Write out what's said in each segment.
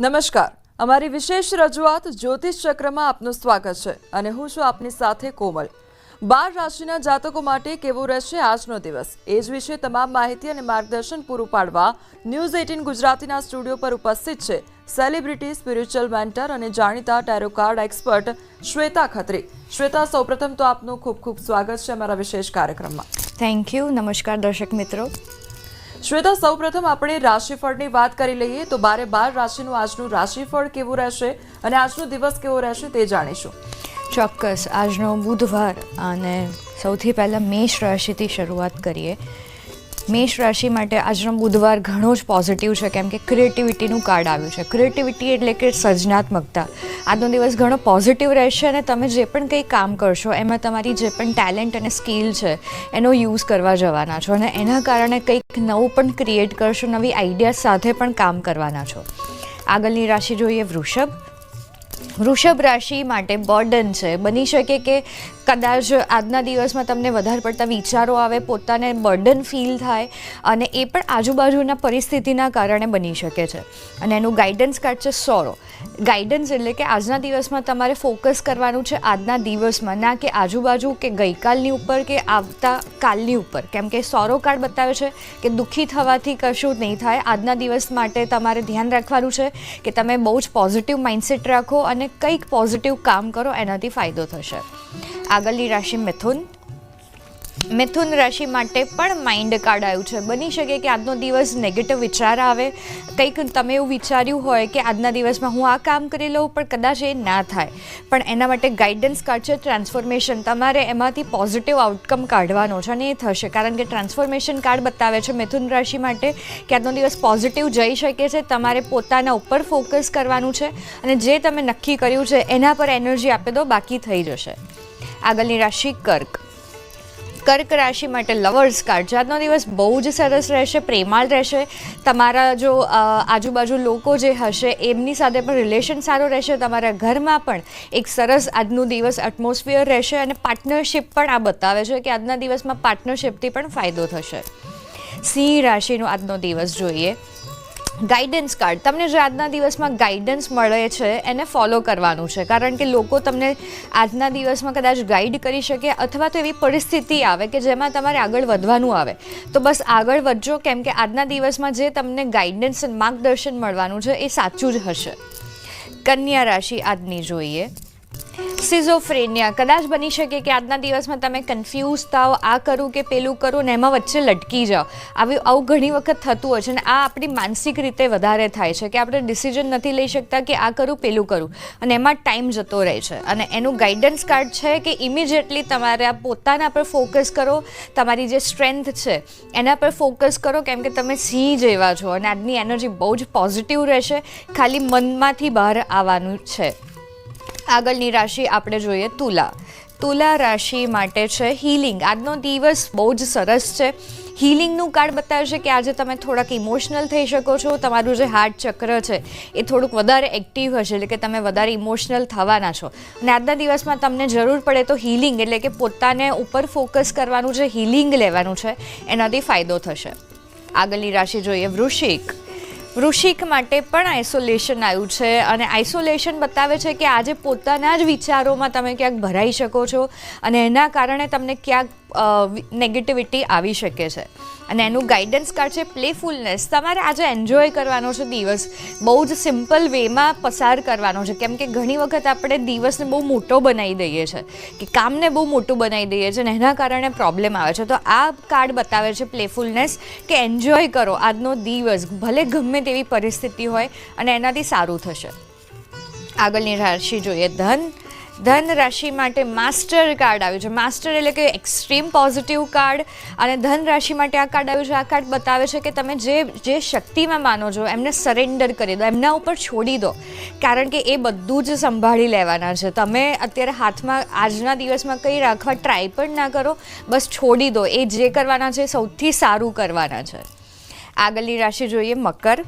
નમસ્કાર, અમારી વિશેષ રજૂઆત જ્યોતિષ ચક્રમાં આપનું સ્વાગત છે અને હું છું આપની સાથે કોમલ। 12 રાશિના જાતકો માટે કેવો રહેશે આજનો દિવસ, એ જ વિશે તમામ માહિતી અને માર્ગદર્શન પૂરું પાડવા ન્યૂઝ 18 ગુજરાતીના સ્ટુડિયો પર ઉપસ્થિત છે સેલિબ્રિટી, સ્પિરિચ્યુઅલ મેન્ટર અને જાણીતા ટેરો કાર્ડ એક્સપર્ટ શ્વેતા ખત્રી। શ્વેતા, સૌપ્રથમ તો આપનું ખૂબ ખૂબ સ્વાગત છે અમારા વિશેષ કાર્યક્રમમાં। Thank you. નમસ્કાર દર્શક મિત્રો। શ્વેતા, સૌપ્રથમ આપણે રાશિફળની વાત કરી લઈએ તો 12 રાશિનું આજનું રાશિફળ કેવું રહેશે અને આજનો દિવસ કેવો રહેશે તે જાણીશું। ચોક્કસ, આજનો બુધવાર અને સૌથી પહેલાં મેષ રાશિથી શરૂઆત કરીએ। મેષ રાશિ માટે આજનો બુધવાર ઘણો જ પોઝિટિવ છે, કેમ કે ક્રિએટિવિટીનું કાર્ડ આવ્યું છે। ક્રિએટિવિટી એટલે કે સર્જનાત્મકતા। આજનો દિવસ ઘણો પોઝિટિવ રહેશે અને તમે જે પણ કંઈ કામ કરશો એમાં તમારી જે પણ ટેલેન્ટ અને સ્કિલ છે એનો યુઝ કરવા જવાના છો અને એના કારણે કંઈક નવું પણ ક્રિએટ કરશો, નવી આઈડિયા સાથે પણ કામ કરવાના છો। આગળની રાશિ જોઈએ વૃષભ। વૃષભ રાશિ માટે બર્ડન છે। બની શકે કે કદાચ આજના દિવસમાં તમને વધારે પડતા વિચારો આવે, પોતાને બર્ડન ફીલ થાય અને એ પણ આજુબાજુના પરિસ્થિતિના કારણે બની શકે છે અને એનું ગાઈડન્સ કાર્ડ છે સોરો। ગાઈડન્સ એટલે કે આજના દિવસમાં તમારે ફોકસ કરવાનું છે આજના દિવસમાં, ના કે આજુબાજુ કે ગઈકાલની ઉપર કે આવતા કાલની ઉપર, કેમ કે સોરો કાર્ડ બતાવે છે કે દુઃખી થવાથી કશું નહીં થાય। આજના દિવસ માટે તમારે ધ્યાન રાખવાનું છે કે તમે બહુ જ પોઝિટિવ માઇન્ડસેટ રાખો અને કંઈક પોઝિટિવ કામ કરો, એનાથી ફાયદો થશે। આગળની રાશિ મિથુન। મિથુન રાશિ માટે પણ માઇન્ડ કાર્ડ આવ્યું છે। બની શકે કે આજનો દિવસ નેગેટિવ વિચાર આવે, કંઈક તમે એવું વિચાર્યું હોય કે આજના દિવસમાં હું આ કામ કરી લઉં પણ કદાચ એ ના થાય, પણ એના માટે ગાઈડન્સ કાર્ડ છે ટ્રાન્સફોર્મેશન। તમારે એમાંથી પોઝિટિવ આઉટકમ કાઢવાનો છે અને એ થશે, કારણ કે ટ્રાન્સફોર્મેશન કાર્ડ બતાવે છે મિથુન રાશિ માટે કે આજનો દિવસ પોઝિટિવ જઈ શકે છે। તમારે પોતાના ઉપર ફોકસ કરવાનું છે અને જે તમે નક્કી કર્યું છે એના પર એનર્જી આપી દો, બાકી થઈ જશે। આગળની રાશિ કર્ક। કર્ક રાશિ માટે લવર્સ કાર્ડ છે। આજનો દિવસ બહુ જ સરસ રહેશે, પ્રેમાળ રહેશે। તમારા જો આજુબાજુ લોકો જે હશે એમની સાથે પણ રિલેશન સારો રહેશે। તમારા ઘરમાં પણ એક સરસ આજનો દિવસ એટમોસ્ફિયર રહેશે અને પાર્ટનરશિપ પણ આ બતાવે છે કે આજના દિવસમાં પાર્ટનરશિપથી પણ ફાયદો થશે। સિંહ રાશિનો આજનો દિવસ જોઈએ। ગાઈડન્સ કાર્ડ, તમને જે આજના દિવસમાં ગાઈડન્સ મળે છે એને ફોલો કરવાનું છે, કારણ કે લોકો તમને આજના દિવસમાં કદાચ ગાઈડ કરી શકે અથવા તો એવી પરિસ્થિતિ આવે કે જેમાં તમારે આગળ વધવાનું આવે, તો બસ આગળ વધજો, કેમ કે આજના દિવસમાં જે તમને ગાઈડન્સ અને માર્ગદર્શન મળવાનું છે એ સાચું જ હશે। કન્યા રાશિ આજની જોઈએ। સિઝોફ્રેનિયા। કદાચ બની શકે કે આજના દિવસમાં તમે કન્ફ્યુઝ થાઓ, આ કરું કે પેલું કરું ને એમાં વચ્ચે લટકી જાઓ। આવું ઘણી વખત થતું હોય છે અને આ આપણી માનસિક રીતે વધારે થાય છે કે આપણે ડિસિઝન નથી લઈ શકતા કે આ કરું પેલું કરું અને એમાં ટાઈમ જતો રહે છે અને એનું ગાઈડન્સ કાર્ડ છે કે ઇમિડિયેટલી તમારે આ પોતાના પર ફોકસ કરો, તમારી જે સ્ટ્રેન્થ છે એના પર ફોકસ કરો, કેમ કે તમે સિંહ જેવા છો અને આજની એનર્જી બહુ જ પોઝિટિવ રહેશે, ખાલી મનમાંથી બહાર આવવાનું છે। આગળની રાશિ આપણે જોઈએ તુલા। તુલા રાશિ માટે છે હીલિંગ। આજનો દિવસ બહુ જ સરસ છે। હીલિંગનું કાર્ડ બતાવે છે કે આજે તમે થોડાક ઇમોશનલ થઈ શકો છો। તમારું જે હાર્ટ ચક્ર છે એ થોડુંક વધારે એક્ટિવ હશે, એટલે કે તમે વધારે ઇમોશનલ થવાના છો અને આજના દિવસમાં તમને જરૂર પડે તો હીલિંગ એટલે કે પોતાને ઉપર ફોકસ કરવાનું છે, હીલિંગ લેવાનું છે, એનાથી ફાયદો થશે। આગળની રાશિ જોઈએ વૃશ્ચિક। વૃશ્ચિક માટે પણ આઇસોલેશન આવ્યું છે અને આઇસોલેશન બતાવે છે કે આજે પોતાના જ વિચારોમાં તમે ક્યાંક ભરાઈ શકો છો અને એના કારણે તમને ક્યાંક નેગેટિવિટી આવી શકે છે અને એનું ગાઈડન્સ કાર્ડ છે પ્લેફુલનેસ। તમારે આજે એન્જોય કરવાનો છે દિવસ, બહુ જ સિમ્પલ વેમાં પસાર કરવાનો છે, કેમ કે ઘણી વખત આપણે દિવસને બહુ મોટો બનાવી દઈએ છીએ કે કામને બહુ મોટું બનાવી દઈએ છીએ અને એના કારણે પ્રોબ્લેમ આવે છે। તો આ કાર્ડ બતાવે છે પ્લેફુલનેસ કે એન્જોય કરો આજનો દિવસ, ભલે ગમે તેવી પરિસ્થિતિ હોય અને એનાથી સારું થશે। આગળની રાશિ જોઈએ ધન। ધન રાશિ માટે માસ્ટર કાર્ડ આવ્યું છે। માસ્ટર એટલે કે એક્સ્ટ્રીમ પોઝિટિવ કાર્ડ અને ધન રાશિ માટે આ કાર્ડ આવ્યું છે। આ કાર્ડ બતાવે છે કે તમે જે શક્તિમાં માનો છો એમને સરેન્ડર કરી દો, એમના ઉપર છોડી દો, કારણ કે એ બધું જ સંભાળી લેવાના છે। તમે અત્યારે હાથમાં આજના દિવસમાં કંઈ રાખવા ટ્રાય પણ ના કરો, બસ છોડી દો, એ જે કરવાના છે સૌથી સારું કરવાના છે। આગળની રાશિ જોઈએ મકર।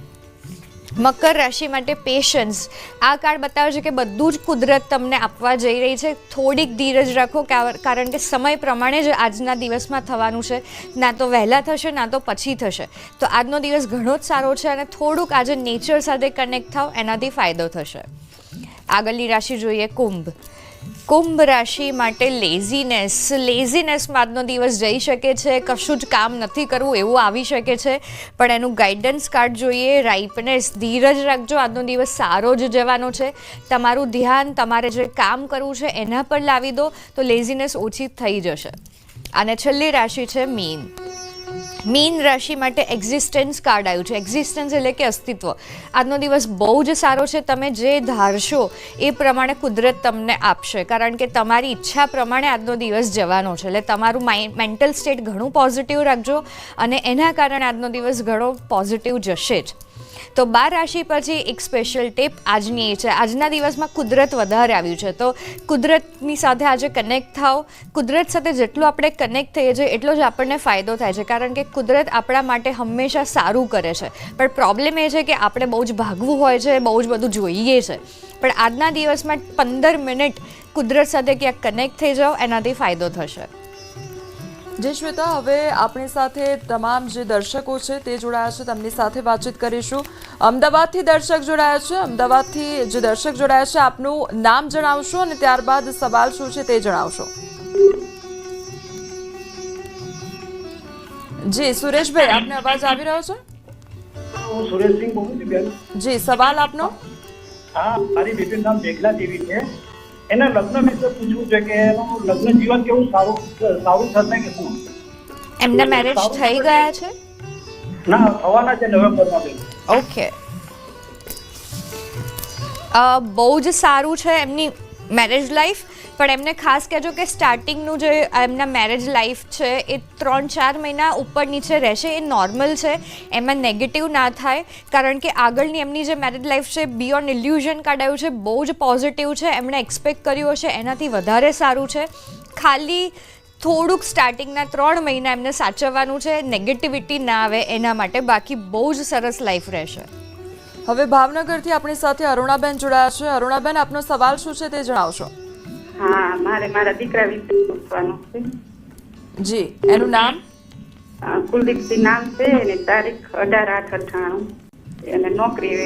મકર રાશિ માટે પેશન્સ. આ કાર્ડ બતાવે છે કે બધું જ કુદરત તમને આપવા જઈ રહી છે. થોડીક ધીરજ રાખો, કારણ કે સમય પ્રમાણે જ આજના દિવસમાં થવાનું છે. ના તો વહેલા થશે, ના તો પછી થશે. તો આજનો દિવસ ઘણો જ સારો છે અને થોડુંક આજે નેચર સાથે કનેક્ટ થાવ, એનાથી ફાયદો થશે. આગળની રાશિ જોઈએ કુંભ. કુંભ રાશિ માટે લેઝીનેસમાં આજનો દિવસ જઈ શકે છે. કશું જ કામ નથી કરવું એવું આવી શકે છે. પણ એનું ગાઈડન્સ કાર્ડ જોઈએ રાઇપનેસ. ધીરજ રાખજો, આજનો દિવસ સારો જ જવાનો છે. તમારું ધ્યાન તમારે જે કામ કરવું છે એના પર લાવી દો તો લેઝીનેસ ઓછી થઈ જશે. અને છેલ્લી રાશિ છે મીન રાશિ માટે એક્ઝિસ્ટન્સ કાર્ડ આવ્યું છે. એક્ઝિસ્ટન્સ એટલે કે અસ્તિત્વ. આજનો દિવસ બહુ જ સારો છે. તમે જે ધારશો એ પ્રમાણે કુદરત તમને આપશે, કારણ કે તમારી ઈચ્છા પ્રમાણે આજનો દિવસ જવાનો છે. એટલે તમારું મેન્ટલ સ્ટેટ ઘણું પોઝિટિવ રાખજો અને એના કારણે આજનો દિવસ ઘણો પોઝિટિવ જશે જ. તો 12 રાશિ પછી એક સ્પેશિયલ ટિપ આજની એ છે, આજના દિવસમાં કુદરત વધારે આવ્યું છે. તો કુદરતની સાથે આજે કનેક્ટ થાઓ. કુદરત સાથે જેટલું આપણે કનેક્ટ થઈએ છીએ એટલો જ આપણને ફાયદો થાય છે, કારણ કે કુદરત આપણા માટે હંમેશા સારું કરે છે. પણ પ્રોબ્લેમ એ છે કે આપણે બહુ જ ભાગવું હોય છે, બહુ જ બધું જોઈએ છે. પણ આજના દિવસમાં 15 મિનિટ કુદરત સાથે ક્યાંક કનેક્ટ થઈ જાઓ, એનાથી ફાયદો થશે. જી શ્વેતા, હવે આપણી સાથે તમામ જે દર્શકો છે તે જોડાયા છે, તેમની સાથે વાતચીત કરીશું. અમદાવાદથી દર્શક જોડાયા છે. અમદાવાદથી જે દર્શક જોડાયા છે, આપનું નામ જણાવશો અને ત્યારબાદ સવાલ શું છે તે જણાવશો. જી સુરેશભાઈ, આપને અવાજ આવી રહ્યો છે? હું સુરેશસિંહ બોલું છું બેન. જી, સવાલ આપનો. હા, મારી બેબીનું નામ મેઘલા દેવી છે. એના લગ્ન વિશે પૂછવું છે કે એનું લગ્ન જીવન કેવું સારું થશે કે શું? એમના મેરેજ થઈ ગયા છે? ના, થવાના છે નવેમ્બરમાં બેન. ઓકે, બહુ જ સારું છે એમની મેરેજ લાઈફ. પણ એમને ખાસ કહેજો કે સ્ટાર્ટિંગનું જે એમના મેરેજ લાઈફ છે એ 3-4 મહિના ઉપર નીચે રહેશે. એ નોર્મલ છે, એમાં નેગેટિવ ના થાય, કારણ કે આગળની એમની જે મેરેજ લાઈફ છે બિયોન્ડ ઇલ્યુઝન કાર્ડ આવ્યું છે, બહુ જ પોઝિટિવ છે. એમણે એક્સપેક્ટ કર્યું હશે એનાથી વધારે સારું છે. ખાલી થોડુંક સ્ટાર્ટિંગના 3 મહિના એમને સાચવવાનું છે, નેગેટિવિટી ના આવે એના માટે. બાકી બહુ જ સરસ લાઈફ રહેશે. હવે ભાવનગરથી આપણી સાથે અરુણાબેન જોડાયા છે. અરુણાબેન, આપનો સવાલ શું છે તે જણાવશો. હા, મારે મારા દીકરા વિશે પૂછવાનું છે. જી, એનું નામ? કુલદીપસિંહ નામ છે અને તારીખ 18/8/98. અને નોકરી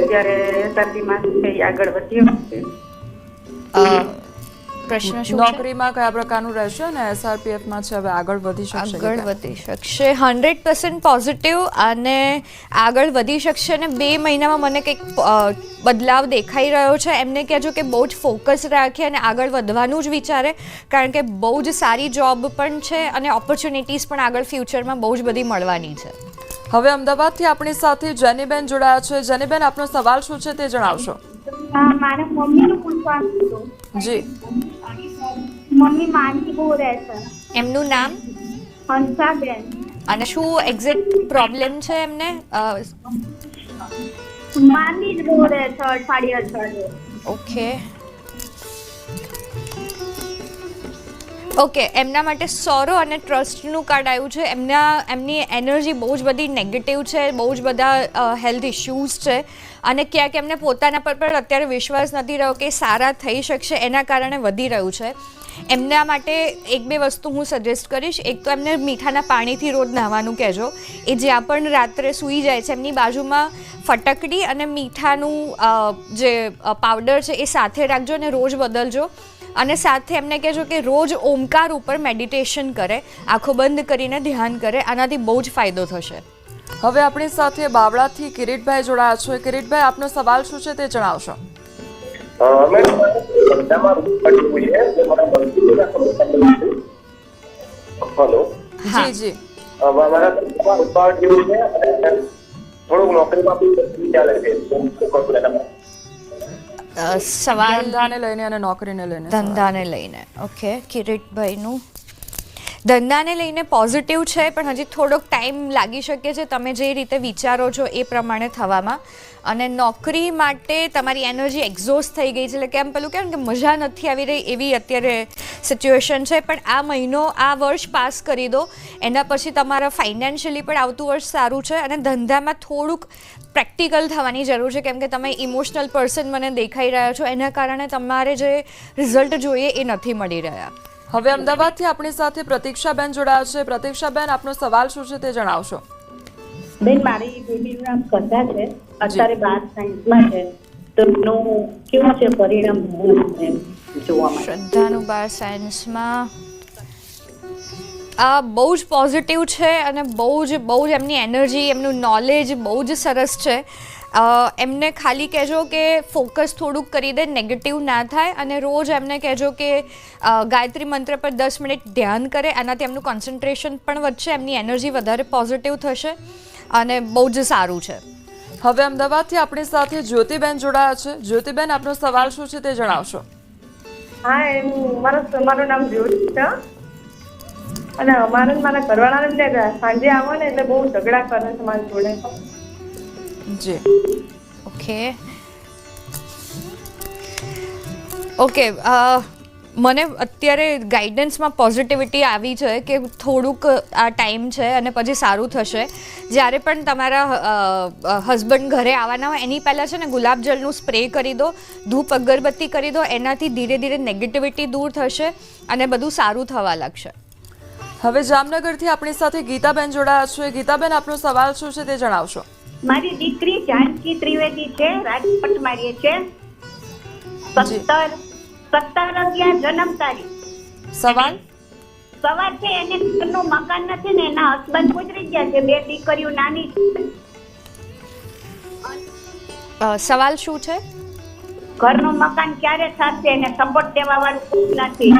અત્યારે એસઆરપીમાં છે, આગળ વધ્યો છે. પ્રશ્ન શું છે? નોકરીમાં કયા પ્રકારનું રહેશે અને એસઆરપીએફમાં છે, હવે આગળ વધી શકશે? આગળ વધી શકશે, 100% પોઝિટિવ અને આગળ વધી શકશે. અને 2 મહિનામાં મને કંઈક બદલાવ દેખાઈ રહ્યો છે. એમને કહેજો કે બહુ જ ફોકસ રાખે અને આગળ વધવાનું જ વિચારે, કારણ કે બહુ જ સારી જોબ પણ છે અને ઓપોર્ચ્યુનિટીઝ પણ આગળ ફ્યુચરમાં બહુ જ બધી મળવાની છે. હવે અમદાવાદથી આપણી સાથે જેનીબેન જોડાયા છે. જેનીબેન, આપનો સવાલ શું છે તે જણાવશો. મારા મમ્મીનું પૂછવાનું હતું. જી, મમ્મી માંદી બહુ રહે છે. એમનું નામ હંસાબેન. અને શું એક્ઝેક્ટ પ્રોબ્લેમ છે એમને? માંદી જ બહુ રહે છે, અઠવાડિયે. ઓકે, એમના માટે સોરો અને ટ્રસ્ટનું કાર્ડ આવ્યું છે. એમની એનર્જી બહુ જ બધી નેગેટિવ છે, બહુ જ બધા હેલ્થ ઇશ્યુઝ છે અને ક્યાંક એમને પોતાના પર પણ અત્યારે વિશ્વાસ નથી રહ્યો કે સારા થઈ શકશે, એના કારણે વધી રહ્યું છે. એમના માટે 1-2 વસ્તુ હું સજેસ્ટ કરીશ. એક તો એમને મીઠાના પાણીથી રોજ નહાવાનું કહેજો. એ જ્યાં પણ રાત્રે સૂઈ જાય છે એમની બાજુમાં ફટકડી અને મીઠાનું જે પાવડર છે એ સાથે રાખજો અને રોજ બદલજો. અને સાથે એમને કહેજો કે રોજ ઓમકાર ઉપર મેડિટેશન કરે, આંખો બંધ કરીને ધ્યાન કરે. આનાથી બહુ જ ફાયદો થશે. હવે આપણી સાથે બાવળાથી કિરીટભાઈ જોડાયા છે. કિરીટભાઈ, આપનો સવાલ શું છે તે જણાવશો. જી જી, સવાલ ધંધાને લઈને અને નોકરીને લઈને. ધંધાને લઈને. ઓકે, કિરીટભાઈનું ધંધાને લઈને પોઝિટિવ છે, પણ હજી થોડોક ટાઈમ લાગી શકે છે તમે જે રીતે વિચારો છો એ પ્રમાણે થવામાં. અને નોકરી માટે તમારી એનર્જી એક્ઝોસ્ટ થઈ ગઈ છે, એટલે કેમ પેલું કહેવાય ને કે મજા નથી આવી રહી એવી અત્યારે સિચ્યુએશન છે. પણ આ મહિનો, આ વર્ષ પાસ કરી દો, એના પછી તમારા ફાઇનાન્શિયલી પણ આવતું વર્ષ સારું છે. અને ધંધામાં થોડુંક પ્રેક્ટિકલ થવાની જરૂર છે, કેમ કે તમે ઇમોશનલ પર્સન મને દેખાઈ રહ્યા છો, એના કારણે તમારે જે રિઝલ્ટ જોઈએ એ નથી મળી રહ્યા. હવે અમદાવાદથી આપણી સાથે પ્રતીક્ષાબેન જોડાયા છે. પ્રતીક્ષાબેન, આપનો સવાલ શું છે તે જણાવશો. બેન, મારી બેબીનું નામ શ્રદ્ધા છે, અત્યારે 12 સાયન્સમાં છે, તો એનું કેવું છે પરિણામ જોવા માટે? શ્રદ્ધાનું 12 સાયન્સમાં આ બહુ જ પોઝિટિવ છે અને બહુ જ એમની એનર્જી, એમનું નોલેજ બહુ જ સરસ છે. એમને ખાલી કહેજો કે ફોકસ થોડુંક કરી દે, નેગેટિવ ના થાય, અને રોજ એમને કહેજો કે ગાયત્રી મંત્ર પર 10 મિનિટ ધ્યાન કરે, આનાથી એમનું કોન્સન્ટ્રેશન પણ વધશે, એમની એનર્જી વધારે પોઝિટિવ થશે અને બહુ જ સારું છે. હવે અમદાવાદથી આપણી સાથે જ્યોતિબેન જોડાયા છે. જ્યોતિબેન, આપનો સવાલ શું છે તે જણાવશો. હા, મારું નામ જ્યોતિ છે અને મારા ઘરવાળાને સાંજે આવો ને એટલે બહુ ઝઘડા કરે છે મારી જોડે. જી, ઓકે. મને અત્યારે ગાઈડન્સમાં પોઝિટિવિટી આવી છે કે થોડુંક આ ટાઈમ છે અને પછી સારું થશે. જ્યારે પણ તમારા હસબન્ડ ઘરે આવવાના હોય એની પહેલાં છે ને ગુલાબજળનું સ્પ્રે કરી દો, ધૂપ અગરબત્તી કરી દો, એનાથી ધીરે ધીરે નેગેટિવિટી દૂર થશે અને બધું સારું થવા લાગશે. હવે જામનગરથી આપણી સાથે ગીતાબેન જોડાયા છે. ગીતાબેન, આપનો સવાલ શું છે તે જણાવશો. મારી દીકરી જાનકી ત્રિવેદી છે, રાજકોટ મારીએ છે, 17/11 જન્મ તારીખ. સવાલ છે એને ઘરનું મકાન નથી ને એના હસબન્ડ ગુજરી ગયા છે, 2 દીકરીઓ નાની છે. સવાલ શું છે? ઘરનું મકાન ક્યારે થશે એને સપોર્ટ દેવા વાળું કોઈ નથી.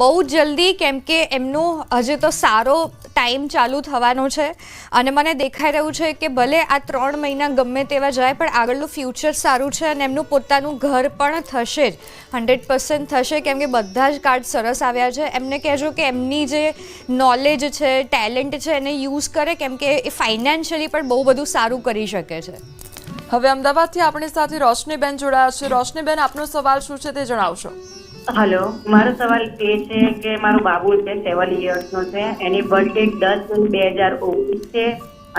બહુ જલ્દી, કેમ કે એમનું હજુ તો સારો ટાઈમ ચાલુ થવાનો છે અને મને દેખાઈ રહ્યું છે કે ભલે આ 3 મહિના ગમે તેવા જાય પણ આગળનું ફ્યુચર સારું છે અને એમનું પોતાનું ઘર પણ થશે જ, 100% થશે, કેમ કે બધા જ કાર્ડ સરસ આવ્યા છે. એમને કહેજો કે એમની જે નોલેજ છે, ટેલેન્ટ છે, એને યુઝ કરે, કેમ કે એ ફાઇનાન્શિયલી પણ બહુ બધું સારું કરી શકે છે. હવે અમદાવાદથી આપણી સાથે રોશનીબેન જોડાયા છે. રોશનીબેન, આપનો સવાલ શું છે તે જણાવશો. હલો, મારો સવાલ એ છે કે મારો બાબુ છે 7 યર્સનો છે, એની બર્થડે 10/2019 છે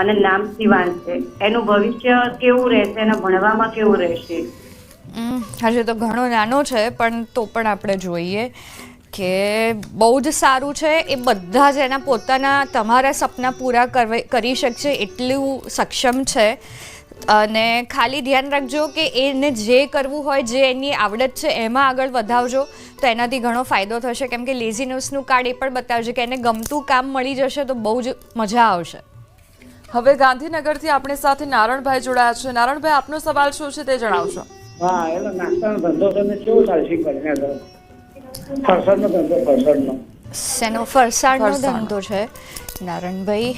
અને નામ શિવાંશ છે. એનું ભવિષ્ય કેવું રહેશે અને ભણવામાં કેવું રહેશે? હજુ તો ઘણો નાનો છે પણ તો પણ આપણે જોઈએ કે બહુ જ સારું છે. એ બધા જ એના પોતાના તમારા સપના પૂરા કરી શકશે એટલું સક્ષમ છે. અને ખાલી ધ્યાન રાખજો કે એને જે કરવું હોય, જે એની આવડત છે એમાં આગળ વધાવજો, તો એનાથી ઘણો ફાયદો થશે. કેમ કે લેઝીનેસનું કાર્ડ એ પણ બતાવશે કે એને ગમતું કામ મળી જશે તો બહુ જ મજા આવશે. હવે ગાંધીનગરથી આપણી સાથે નારણભાઈ જોડાયા છે. નારણભાઈ, આપનો સવાલ શું છે તે જણાવશો. હા, એનો નાસ્તાનો ધંધો છે કેવો ચાલશે કરીને તો ફરસાણનો ધંધો, ફરસાણનો. શેનો? ફરસાણનો ધંધો છે નારણભાઈ.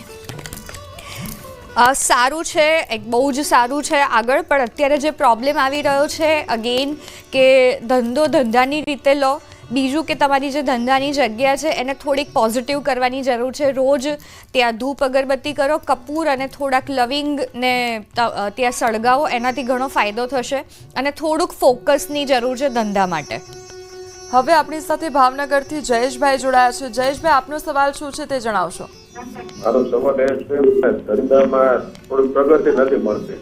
સારું છે, એક બહુ જ સારું છે આગળ, પણ અત્યારે જે પ્રોબ્લેમ આવી રહ્યો છે અગેન કે ધંધાની રીતે લો. બીજું કે તમારી જે ધંધાની જગ્યા છે એને થોડીક પોઝિટિવ કરવાની જરૂર છે. રોજ ત્યાં ધૂપ અગરબત્તી કરો, કપૂર અને થોડાક લવિંગને ત્યાં સળગાવો, એનાથી ઘણો ફાયદો થશે અને થોડુંક ફોકસની જરૂર છે ધંધા માટે. હવે આપણી સાથે ભાવનગરથી જયેશભાઈ જોડાયા છે. જયેશભાઈ, આપનો સવાલ શું છે તે જણાવશો. મારો સવાલ એ છે કે ધંધામાં થોડી પ્રગતિ નથી મળતી.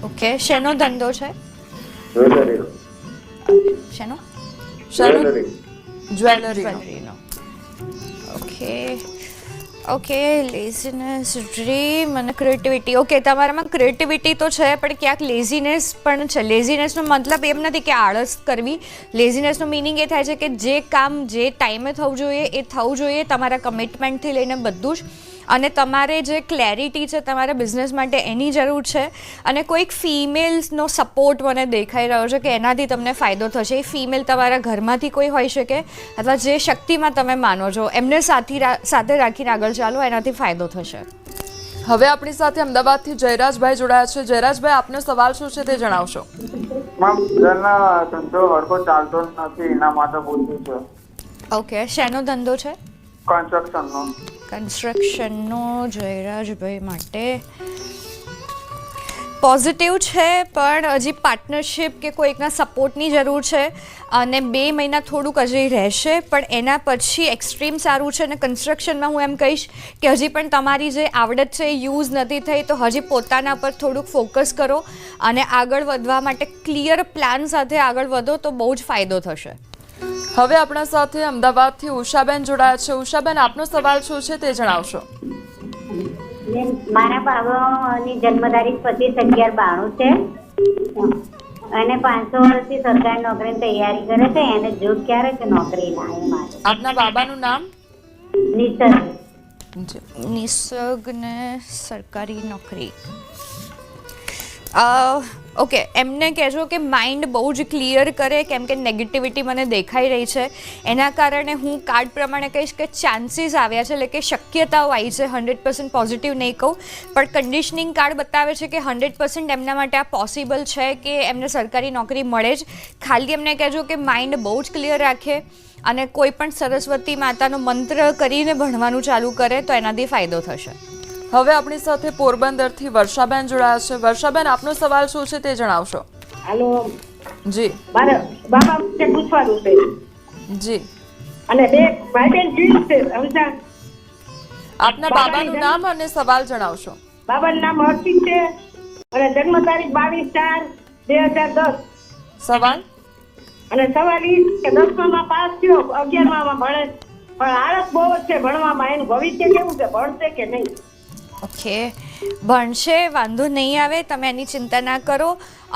ઓકે, શેનો ધંધો છે? જ્વેલરીનો. શેનો? જ્વેલરીનો. ઓકે, લેઝીનેસ, ડ્રીમ અને ક્રિએટિવિટી. ઓકે, તમારામાં ક્રિએટિવિટી તો છે પણ ક્યાંક લેઝીનેસ પણ છે. લેઝીનેસનો મતલબ એમ નથી કે આળસ કરવી. લેઝીનેસનો મિનિંગ એ થાય છે કે જે કામ જે ટાઈમે થવું જોઈએ એ થવું જોઈએ, તમારા કમિટમેન્ટથી લઈને બધું જ. અને તમારે જે ક્લેરિટી છે તમારા બિઝનેસ માટે એની જરૂર છે. અને કોઈક ફિમેલ્સનો સપોર્ટ મને દેખાઈ રહ્યો છે કે એનાથી તમને ફાયદો થશે. એ ફિમેલ તમારા ઘરમાંથી કોઈ હોઈ શકે અથવા જે શક્તિમાં તમે માનો છો એમને સાથે રાખીને આગળ ચાલો, એનાથી ફાયદો થશે. હવે આપણી સાથે અમદાવાદથી જયરાજભાઈ જોડાયા છે. જયરાજભાઈ, આપનો સવાલ શું છે તે જણાવશો. ધંધો હરખો ચાલતો નથી, એના માટે પૂછ્યું છે. ઓકે, શેનો ધંધો છે? કન્સ્ટ્રક્શનનો. કન્સ્ટ્રક્શનનો. જયરાજભાઈ માટે પોઝિટિવ છે, પણ હજી પાર્ટનરશિપ કે કોઈકના સપોર્ટની જરૂર છે અને 2 મહિના થોડુંક હજી રહેશે, પણ એના પછી એક્સ્ટ્રીમ સારું છે. અને કન્સ્ટ્રક્શનમાં હું એમ કહીશ કે હજી પણ તમારી જે આવડત છે એ યુઝ નથી થઈ, તો હજી પોતાના પર થોડુંક ફોકસ કરો અને આગળ વધવા માટે ક્લિયર પ્લાન સાથે આગળ વધો તો બહુ જ ફાયદો થશે. હવે આપણા સાથે અમદાવાદથી ઉષાબેન જોડાયા છે. ઉષાબેન, આપનો સવાલ શું છે તે જણાવશો. મારા બાબાની જન્મ તારીખ 25/11/92 છે અને 500 વર્ષથી સરકારી નોકરીની તૈયારી કરે છે. એને જોબ ક્યારે કે નોકરી ના આવે મારે. આપના બાબાનું નામ? નિસર્ગને સરકારી નોકરી. ઓકે, એમને કહેજો કે માઇન્ડ બહુ જ ક્લિયર કરે, કેમ કે નેગેટિવિટી મને દેખાઈ રહી છે. એના કારણે હું કાર્ડ પ્રમાણે કહીશ કે ચાન્સીસ આવ્યા છે, એટલે કે શક્યતાઓ આવી છે. 100% પોઝિટિવ નહીં કહું, પણ કન્ડિશનિંગ કાર્ડ બતાવે છે કે 100% એમના માટે આ પોસિબલ છે કે એમને સરકારી નોકરી મળે જ. ખાલી એમને કહેજો કે માઇન્ડ બહુ જ ક્લિયર રાખે અને કોઈ પણ સરસ્વતી માતાનો મંત્ર કરીને ભણવાનું ચાલુ કરે તો એનાથી ફાયદો થશે. હવે આપણી સાથે પોરબંદરથી વર્ષાબેન જોડાયા છે. વર્ષાબેન, આપનો સવાલ શું છે તે જણાવશો. હાલો જી. મારે બાબા વિશે પૂછવાનું છે. જી. અને 2 ભાઈ બહેન ટ્વિન્સ છે. સમજા? આપના બાબાનું નામ અને સવાલ જણાવશો. બાબાનું નામ હર્ષિત છે અને જન્મ તારીખ 22/4/2010. સવાલ? અને સવાલ એ કે 10માં પાસ થયો, 11માં ભણે, પણ આળસ બહુ જ છે ભણવામાં. એનું ભવિષ્ય કેવું છે, ભણશે કે નહીં? ઓકે, ભણશે, વાંધો નહીં આવે, તમે એની ચિંતા ના કરો.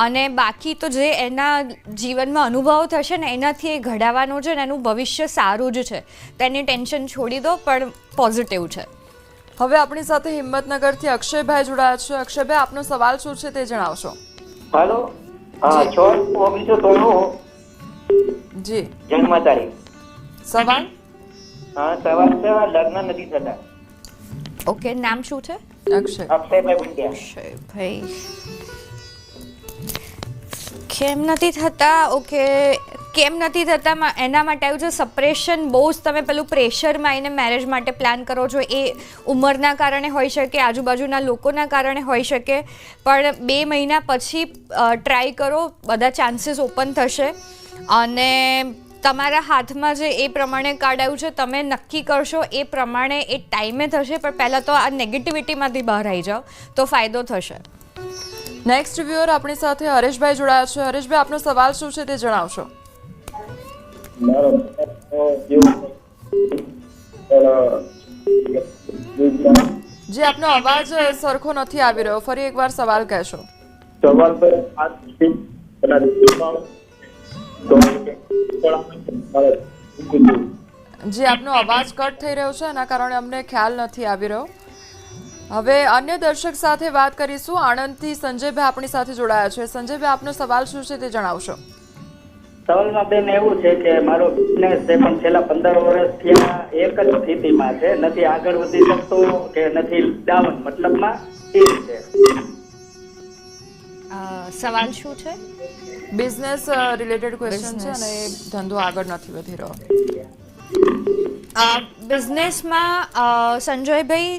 અને બાકી તો જે એના જીવનમાં અનુભવ થશે ને એનાથી એ ઘડાવાનો છે ને એનું ભવિષ્ય સારું જ છે, તો એની ટેન્શન છોડી દો, પણ પોઝિટિવ છે. હવે આપણી સાથે હિંમતનગરથી અક્ષયભાઈ જોડાયા છે. અક્ષયભાઈ, આપનો સવાલ શું છે તે જણાવશો. હાલો, 6/1993 જી. જન્મ તારીખ. સવાલ? સવાલ છે લગ્ન નથી થતા. ઓકે, નામ શું છે? અક્ષયભાઈ બુંડિયા. અક્ષયભાઈ કેમ નથી થતા? ઓકે, કેમ નથી થતા એના માટે આવ્યું છે સપ્રેશન. બહુ જ તમે પેલું પ્રેશરમાં આવીને મેરેજ માટે પ્લાન કરો છો. એ ઉંમરના કારણે હોઈ શકે, આજુબાજુના લોકોના કારણે હોઈ શકે, પણ 2 મહિના પછી ટ્રાય કરો, બધા ચાન્સીસ ઓપન થશે. અને તમારા હાથમાં જે એ પ્રમાણે કાર્ડ આવ્યું છે તમે નક્કી કરશો એ પ્રમાણે એ ટાઈમે થશે, પણ પહેલાં તો આ નેગેટિવિટીમાંથી બહાર આવી જાઓ તો ફાયદો થશે. નેક્સ્ટ વ્યુઅર આપણી સાથે હરેશભાઈ જોડાયા છે. હરેશભાઈ, આપનો સવાલ શું છે તે જણાવશો. જી, આપનો અવાજ સરખો નથી આવી રહ્યો, ફરી એકવાર સવાલ કહેશો. સવાલ જી, આપનો અવાજ કટ થઈ રહ્યો છે, એના કારણે અમને ખ્યાલ નથી આવી રહ્યો. હવે અન્ય દર્શક સાથે વાત કરીશું. આણંદથી સંજયભાઈ આપણી સાથે જોડાયા છે. સંજયભાઈ, આપનો સવાલ શું છે તે જણાવશો. સવાલમાં બેન એવું છે કે મારો બિઝનેસ છે પણ છેલ્લા 15 વર્ષથી એક જ સ્થિતિમાં છે, નથી આગળ વધી શકતો કે નથી ડાઉન, મતલબમાં એ છે. સવાલ શું છે? બિઝનેસ રિલેટેડ ક્વેશ્ચન છે અને એ ધંધો આગળ નથી વધી રહ્યો. બિઝનેસમાં સંજયભાઈ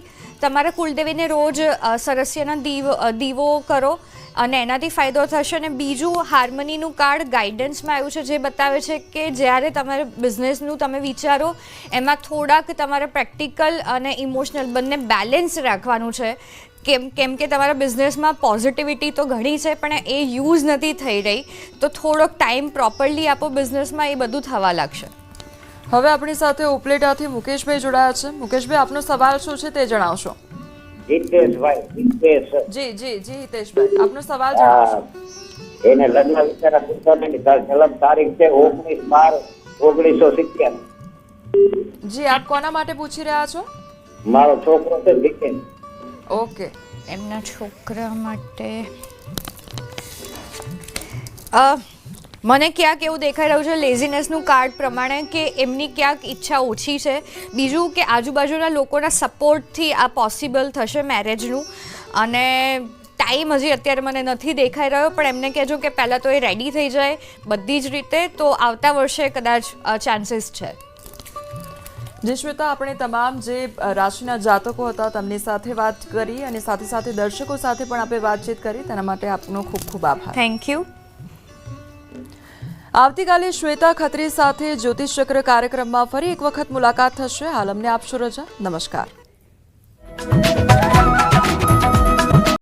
તમારા કુલદેવીને રોજ સરસ્યના દીવો કરો અને એનાથી ફાયદો થશે. અને બીજું, હાર્મનીનું કાર્ડ ગાઈડન્સમાં આવ્યું છે, જે બતાવે છે કે જ્યારે તમારે બિઝનેસનું તમે વિચારો એમાં થોડાક તમારે પ્રેક્ટિકલ અને ઇમોશનલ બંને બેલેન્સ રાખવાનું છે. કેમ કે તમારા બિઝનેસમાં પોઝિટિવિટી તો ઘણી છે પણ એ યુઝ નથી થઈ રહી, તો થોડોક ટાઈમ પ્રોપરલી આપો બિઝનેસમાં, એ બધું થવા લાગશે. હવે આપણી સાથે ઉપલેટાથી મુકેશભાઈ જોડાયા છે. મુકેશભાઈ, આપનો સવાલ શું છે તે જણાવશો. જી જી જી હિતેશભાઈ, આપનો સવાલ જણાવશો. એને લગ્ન વિચારા પૂછવાની જન્મ તારીખ છે 19/12/1970. જી, આપ કોના માટે પૂછી રહ્યા છો? મારો છોકરો છે દીપેન. ઓકે, એમના છોકરા માટે મને ક્યાંક એવું દેખાઈ રહ્યું છે લેઝીનેસનું કાર્ડ પ્રમાણે કે એમની ક્યાંક ઈચ્છા ઓછી છે. બીજું કે આજુબાજુના લોકોના સપોર્ટથી આ પોસિબલ થશે મેરેજનું. અને ટાઈમ હજી અત્યારે મને નથી દેખાઈ રહ્યો, પણ એમને કહેજો કે પહેલાં તો એ રેડી થઈ જાય બધી જ રીતે, તો આવતા વર્ષે કદાચ ચાન્સીસ છે. જે શ્વેતા, આપણે તમામ જે રાશિના જાતકો હતા તેમની સાથે વાત કરી અને સાથે સાથે દર્શકો સાથે પણ આપણે વાતચીત કરી, તેના માટે આપનો ખૂબ ખૂબ આભાર. Thank you. આવતીકાલે શ્વેતા ખત્રી સાથે જ્યોતિષ ચક્ર કાર્યક્રમમાં ફરી એક વખત મુલાકાત થશે. હાલ અમને આપશો રજા. નમસ્કાર.